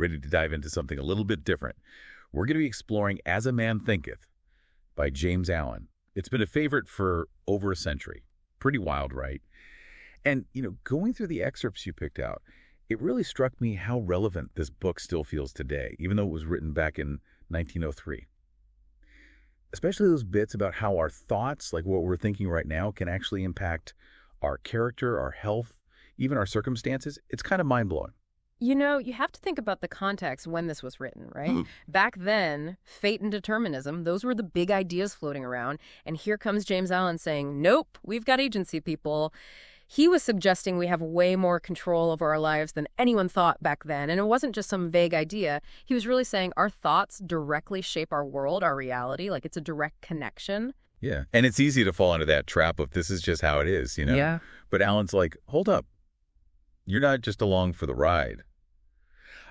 ready to dive into something a little bit different. We're going to be exploring As a Man Thinketh by James Allen. It's been a favorite for over a century. Pretty wild, right? And, going through the excerpts you picked out, it really struck me how relevant this book still feels today, even though it was written back in 1903. Especially those bits about how our thoughts, like what we're thinking right now, can actually impact our character, our health, even our circumstances. It's kind of mind-blowing. You have to think about the context when this was written, right? Back then, fate and determinism, those were the big ideas floating around. And here comes James Allen saying, nope, we've got agency, people. He was suggesting we have way more control over our lives than anyone thought back then. And it wasn't just some vague idea. He was really saying our thoughts directly shape our world, our reality. Like it's a direct connection. Yeah. And it's easy to fall into that trap of this is just how it is, Yeah. But Allen's like, hold up. You're not just along for the ride.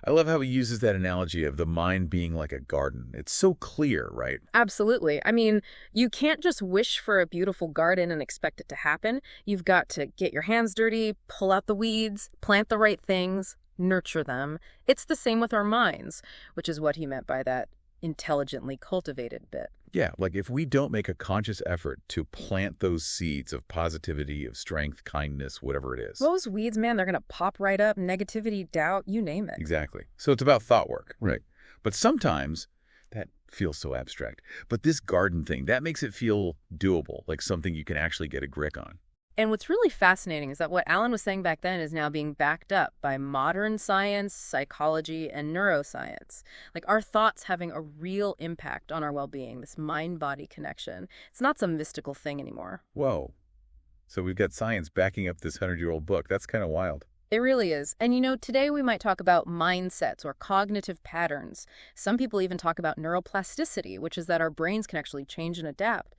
I love how he uses that analogy of the mind being like a garden. It's so clear, right? Absolutely. I mean, you can't just wish for a beautiful garden and expect it to happen. You've got to get your hands dirty, pull out the weeds, plant the right things, nurture them. It's the same with our minds, which is what he meant by that intelligently cultivated bit. Yeah, like if we don't make a conscious effort to plant those seeds of positivity, of strength, kindness, whatever it is. Those weeds, man, they're going to pop right up. Negativity, doubt, you name it. Exactly. So it's about thought work. Right. But sometimes that feels so abstract. But this garden thing, that makes it feel doable, like something you can actually get a grip on. And what's really fascinating is that what Allen was saying back then is now being backed up by modern science, psychology, and neuroscience. Like our thoughts having a real impact on our well-being, this mind-body connection. It's not some mystical thing anymore. Whoa. So we've got science backing up this 100-year-old book. That's kind of wild. It really is. And today we might talk about mindsets or cognitive patterns. Some people even talk about neuroplasticity, which is that our brains can actually change and adapt.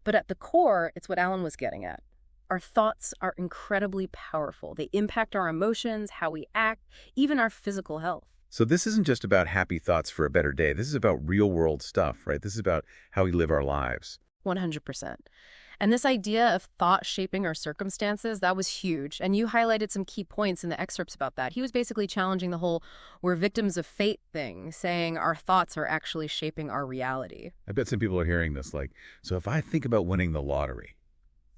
But at the core, it's what Allen was getting at. Our thoughts are incredibly powerful. They impact our emotions, how we act, even our physical health. So this isn't just about happy thoughts for a better day. This is about real-world stuff, right? This is about how we live our lives. 100%. And this idea of thought shaping our circumstances, that was huge. And you highlighted some key points in the excerpts about that. He was basically challenging the whole we're victims of fate thing, saying our thoughts are actually shaping our reality. I bet some people are hearing this like, so if I think about winning the lottery,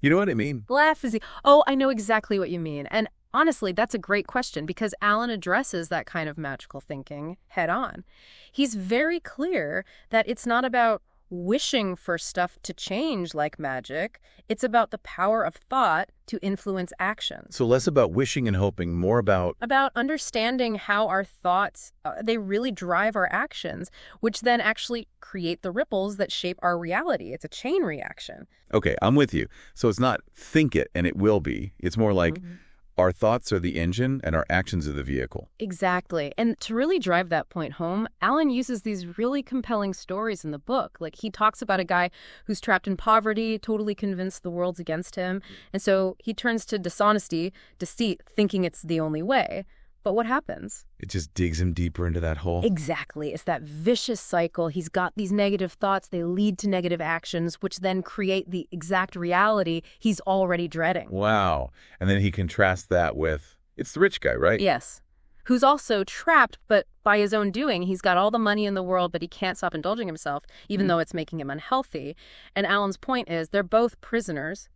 you know what I mean? Laugh is oh, I know exactly what you mean. And honestly, that's a great question because Allen addresses that kind of magical thinking head on. He's very clear that it's not about wishing for stuff to change like magic. It's about the power of thought to influence action. So less about wishing and hoping, more about understanding how our thoughts, they really drive our actions, which then actually create the ripples that shape our reality. It's a chain reaction. Okay, I'm with you. So it's not think it and it will be. It's more like our thoughts are the engine and our actions are the vehicle. Exactly. And to really drive that point home, Allen uses these really compelling stories in the book. Like he talks about a guy who's trapped in poverty, totally convinced the world's against him. And so he turns to dishonesty, deceit, thinking it's the only way. But what happens? It just digs him deeper into that hole. Exactly. It's that vicious cycle. He's got these negative thoughts. They lead to negative actions, which then create the exact reality he's already dreading. Wow. And then he contrasts that with, it's the rich guy, right? Yes. Who's also trapped, but by his own doing. He's got all the money in the world, but he can't stop indulging himself, even though it's making him unhealthy. And Allen's point is they're both prisoners,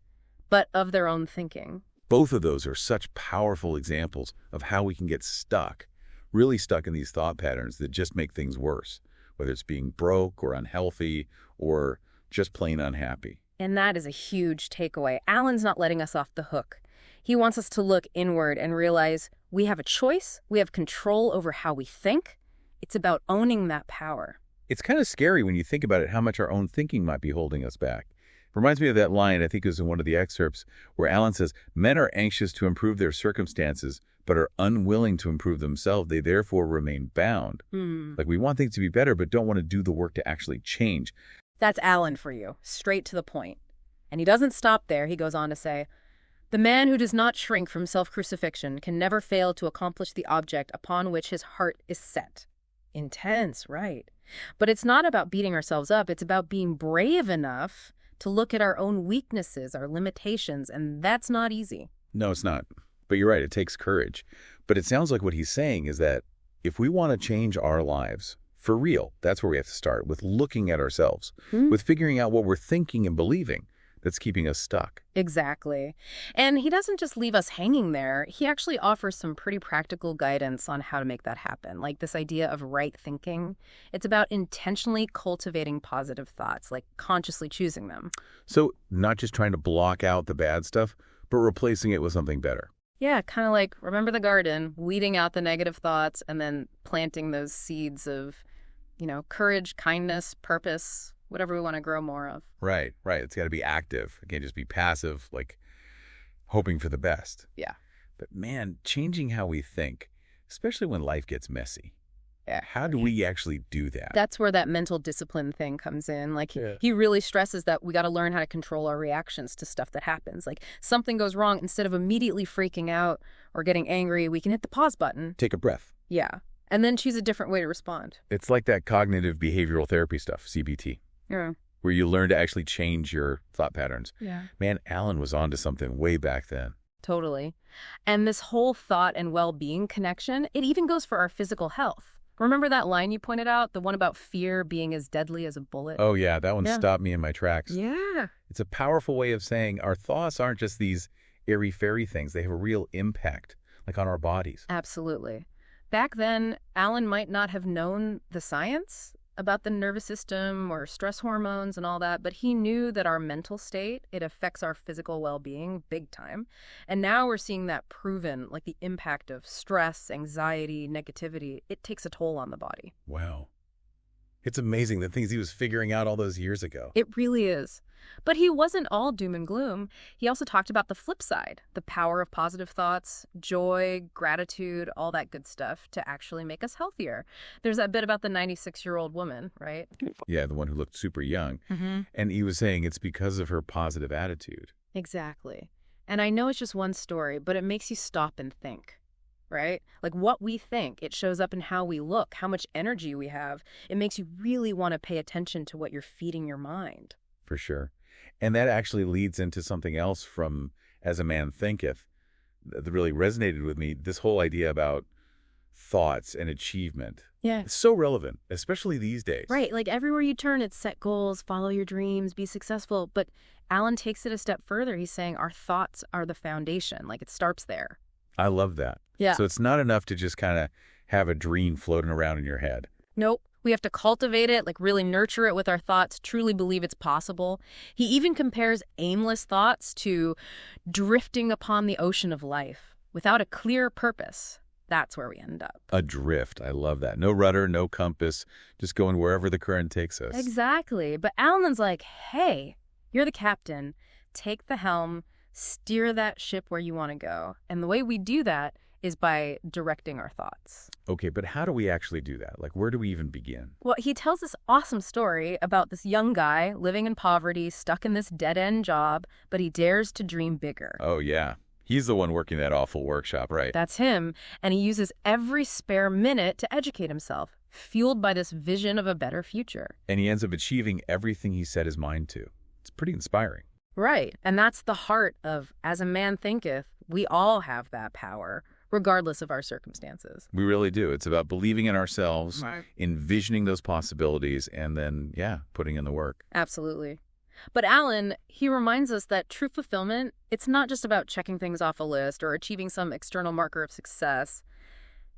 but of their own thinking. Both of those are such powerful examples of how we can get stuck, really stuck in these thought patterns that just make things worse, whether it's being broke or unhealthy or just plain unhappy. And that is a huge takeaway. Allen's not letting us off the hook. He wants us to look inward and realize we have a choice, we have control over how we think. It's about owning that power. It's kind of scary when you think about it, how much our own thinking might be holding us back. Reminds me of that line, I think it was in one of the excerpts, where Allen says, men are anxious to improve their circumstances, but are unwilling to improve themselves. They therefore remain bound. Like we want things to be better, but don't want to do the work to actually change. That's Allen for you, straight to the point. And he doesn't stop there. He goes on to say, the man who does not shrink from self-crucifixion can never fail to accomplish the object upon which his heart is set. Intense, right? But it's not about beating ourselves up. It's about being brave enough to look at our own weaknesses, our limitations, and that's not easy. No, it's not. But you're right, it takes courage. But it sounds like what he's saying is that if we want to change our lives for real, that's where we have to start, with looking at ourselves, with figuring out what we're thinking and believing that's keeping us stuck. Exactly. And he doesn't just leave us hanging there. He actually offers some pretty practical guidance on how to make that happen, like this idea of right thinking. It's about intentionally cultivating positive thoughts, like consciously choosing them. So not just trying to block out the bad stuff, but replacing it with something better. Yeah, kind of like, remember the garden, weeding out the negative thoughts and then planting those seeds of, courage, kindness, purpose, whatever we want to grow more of. Right. It's got to be active. It can't just be passive, like hoping for the best. Yeah. But man, changing how we think, especially when life gets messy. Yeah. How do we actually do that? That's where that mental discipline thing comes in. Like, he really stresses that we got to learn how to control our reactions to stuff that happens. Like, something goes wrong, instead of immediately freaking out or getting angry, we can hit the pause button. Take a breath. Yeah. And then choose a different way to respond. It's like that cognitive behavioral therapy stuff, CBT. Yeah. Where you learn to actually change your thought patterns. Yeah. Man, Alan was onto something way back then. Totally. And this whole thought and well-being connection, it even goes for our physical health. Remember that line you pointed out, the one about fear being as deadly as a bullet? Oh, yeah, that one stopped me in my tracks. Yeah. It's a powerful way of saying our thoughts aren't just these airy-fairy things. They have a real impact, like on our bodies. Absolutely. Back then, Alan might not have known the science about the nervous system or stress hormones and all that, but he knew that our mental state, it affects our physical well-being big time. And now we're seeing that proven, like the impact of stress, anxiety, negativity, it takes a toll on the body. Wow. It's amazing the things he was figuring out all those years ago. It really is. But he wasn't all doom and gloom. He also talked about the flip side, the power of positive thoughts, joy, gratitude, all that good stuff to actually make us healthier. There's that bit about the 96-year-old woman, right? Yeah, the one who looked super young. And he was saying it's because of her positive attitude. Exactly. And I know it's just one story, but it makes you stop and think. Right? Like what we think, it shows up in how we look, how much energy we have. It makes you really want to pay attention to what you're feeding your mind. For sure. And that actually leads into something else from As a Man Thinketh that really resonated with me, this whole idea about thoughts and achievement. Yeah. It's so relevant, especially these days. Right. Like everywhere you turn, it's set goals, follow your dreams, be successful. But Alan takes it a step further. He's saying our thoughts are the foundation. Like it starts there. I love that. Yeah. So it's not enough to just kind of have a dream floating around in your head. Nope. We have to cultivate it, like really nurture it with our thoughts, truly believe it's possible. He even compares aimless thoughts to drifting upon the ocean of life without a clear purpose. That's where we end up. Adrift. I love that. No rudder, no compass, just going wherever the current takes us. Exactly. But Alan's like, hey, you're the captain. Take the helm, steer that ship where you want to go. And the way we do that is by directing our thoughts. Okay, but how do we actually do that? Like, where do we even begin? Well, he tells this awesome story about this young guy living in poverty, stuck in this dead-end job, but he dares to dream bigger. Oh, yeah. He's the one working that awful workshop, right? That's him, and he uses every spare minute to educate himself, fueled by this vision of a better future. And he ends up achieving everything he set his mind to. It's pretty inspiring. Right, and that's the heart of As a Man Thinketh. We all have that power, regardless of our circumstances. We really do. It's about believing in ourselves, Right. envisioning those possibilities, and then, putting in the work. Absolutely. But Alan, he reminds us that true fulfillment, it's not just about checking things off a list or achieving some external marker of success.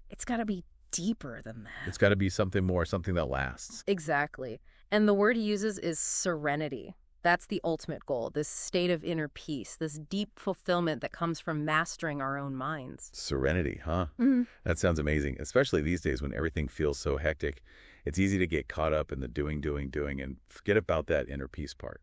It's got to be deeper than that. It's got to be something more, something that lasts. Exactly. And the word he uses is serenity. That's the ultimate goal, this state of inner peace, this deep fulfillment that comes from mastering our own minds. Serenity, huh? Mm-hmm. That sounds amazing, especially these days when everything feels so hectic. It's easy to get caught up in the doing, and forget about that inner peace part.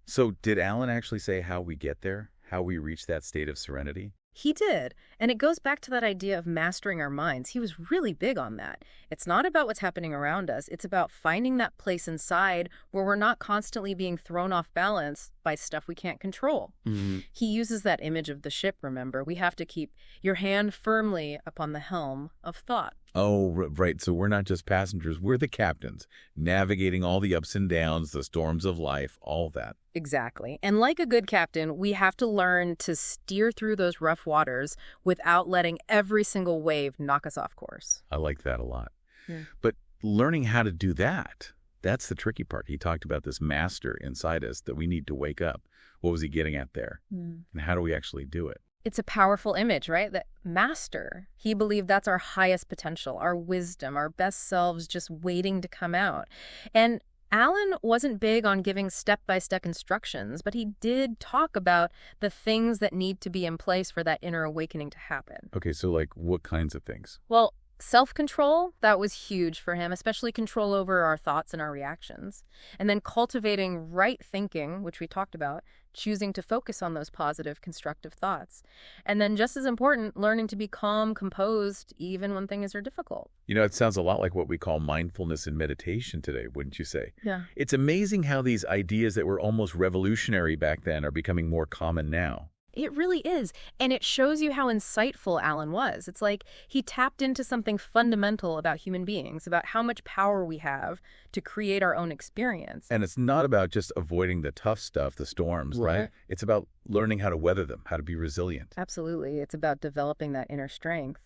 So did Alan actually say how we get there? How we reach that state of serenity? He did. And it goes back to that idea of mastering our minds. He was really big on that. It's not about what's happening around us. It's about finding that place inside where we're not constantly being thrown off balance by stuff we can't control. Mm-hmm. He uses that image of the ship, remember? We have to keep your hand firmly upon the helm of thought. Oh, right. So we're not just passengers. We're the captains, navigating all the ups and downs, the storms of life, all that. Exactly. And like a good captain, we have to learn to steer through those rough waters without letting every single wave knock us off course. I like that a lot. Yeah. But learning how to do that, that's the tricky part. He talked about this master inside us that we need to wake up. What was he getting at there? And how do we actually do it? It's a powerful image, right? That master, he believed that's our highest potential, our wisdom, our best selves just waiting to come out. And Alan wasn't big on giving step-by-step instructions, but he did talk about the things that need to be in place for that inner awakening to happen. Okay, so like what kinds of things? Well, self-control, that was huge for him, especially control over our thoughts and our reactions. And then cultivating right thinking, which we talked about, choosing to focus on those positive, constructive thoughts. And then just as important, learning to be calm, composed, even when things are difficult. You know, it sounds a lot like what we call mindfulness and meditation today, wouldn't you say? Yeah. It's amazing how these ideas that were almost revolutionary back then are becoming more common now. It really is. And it shows you how insightful Alan was. It's like he tapped into something fundamental about human beings, about how much power we have to create our own experience. And it's not about just avoiding the tough stuff, the storms, right? It's about learning how to weather them, how to be resilient. Absolutely. It's about developing that inner strength.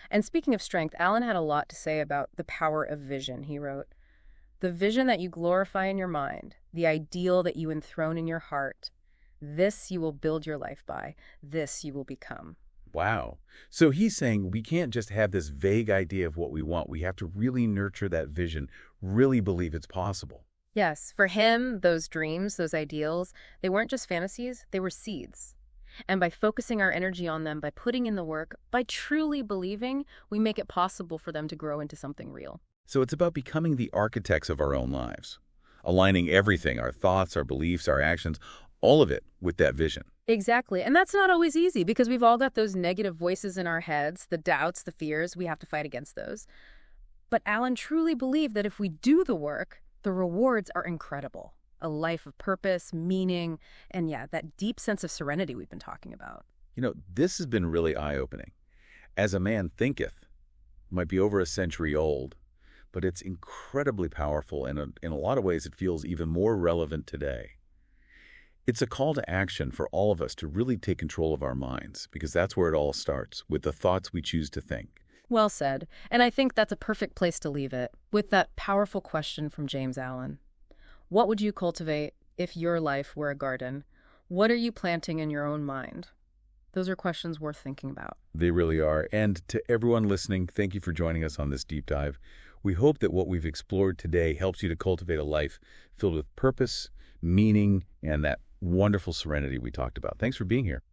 And speaking of strength, Alan had a lot to say about the power of vision. He wrote, "The vision that you glorify in your mind, the ideal that you enthrone in your heart, this you will build your life by. This you will become." Wow. So he's saying we can't just have this vague idea of what we want. We have to really nurture that vision, really believe it's possible. Yes, for him, those dreams, those ideals, they weren't just fantasies, they were seeds. And by focusing our energy on them, by putting in the work, by truly believing, we make it possible for them to grow into something real. So it's about becoming the architects of our own lives, aligning everything, our thoughts, our beliefs, our actions, all of it with that vision. Exactly. And that's not always easy because we've all got those negative voices in our heads, the doubts, the fears. We have to fight against those. But Alan truly believed that if we do the work, the rewards are incredible. A life of purpose, meaning, and yeah, that deep sense of serenity we've been talking about. You know, this has been really eye-opening. As a Man Thinketh, might be over a century old, but it's incredibly powerful, and in a lot of ways it feels even more relevant today. It's a call to action for all of us to really take control of our minds, because that's where it all starts, with the thoughts we choose to think. Well said. And I think that's a perfect place to leave it, with that powerful question from James Allen. What would you cultivate if your life were a garden? What are you planting in your own mind? Those are questions worth thinking about. They really are. And to everyone listening, thank you for joining us on this deep dive. We hope that what we've explored today helps you to cultivate a life filled with purpose, meaning, and that wonderful serenity we talked about. Thanks for being here.